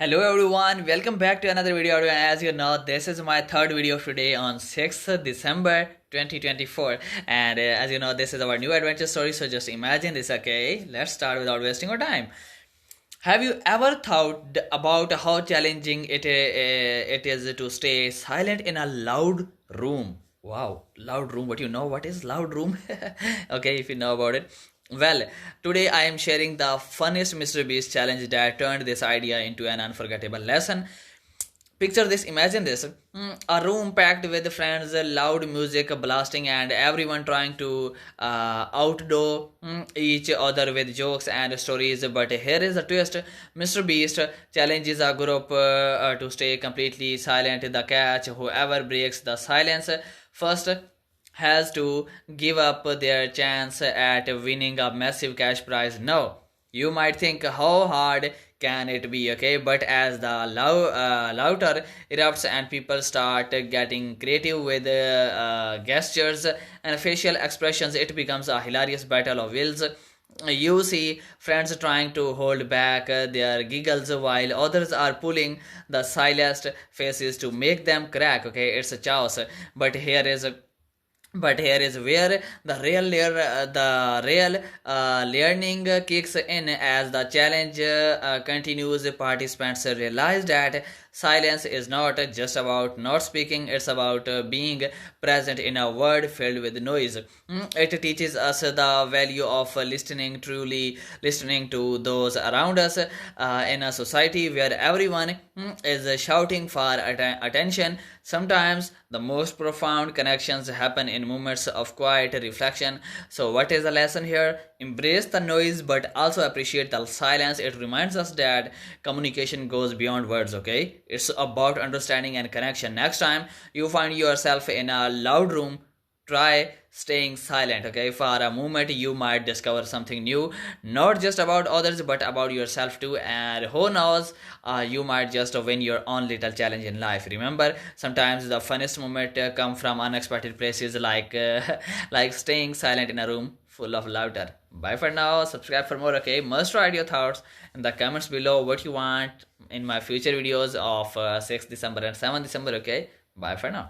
Hello everyone, welcome back to another video. And as you know, this is my third video of today on 6th December 2024. And as you know, this is our new adventure story. So just imagine this, okay? Let's start without wasting our time. Have you ever thought about how challenging it is to stay silent in a loud room? Wow, loud room. But you know what is loud room? Okay, if you know about it. Well, today I am sharing the funniest MrBeast challenge that turned this idea into an unforgettable lesson. Picture this, imagine this. A room packed with friends, loud music blasting, and everyone trying to outdo each other with jokes and stories. But here is a twist. MrBeast challenges a group to stay completely silent. The catch: whoever breaks the silence first has to give up their chance at winning a massive cash prize. No, you might think, how hard can it be, okay? But as the laughter erupts and people start getting creative with gestures and facial expressions, it becomes a hilarious battle of wills. You see friends trying to hold back their giggles while others are pulling the silent faces to make them crack, okay? It's a chaos. But here is where the real learning kicks in. As the challenge continues, participants realize that silence is not just about not speaking, it's about being present in a world filled with noise. It teaches us the value of listening, truly listening to those around us. In a society where everyone is shouting for attention, sometimes the most profound connections happen in moments of quiet reflection. So, what is the lesson here? Embrace the noise but also appreciate the silence. It reminds us that communication goes beyond words, okay? It's about understanding and connection. Next time you find yourself in a loud room, try staying silent, okay? For a moment you might discover something new, not just about others but about yourself too. And who knows, you might just win your own little challenge in life. Remember, sometimes the funniest moment come from unexpected places, like like staying silent in a room full of laughter. Bye for now. Subscribe for more, okay? Must write your thoughts in the comments below what you want in my future videos of 6th December and 7th December, okay? Bye for now.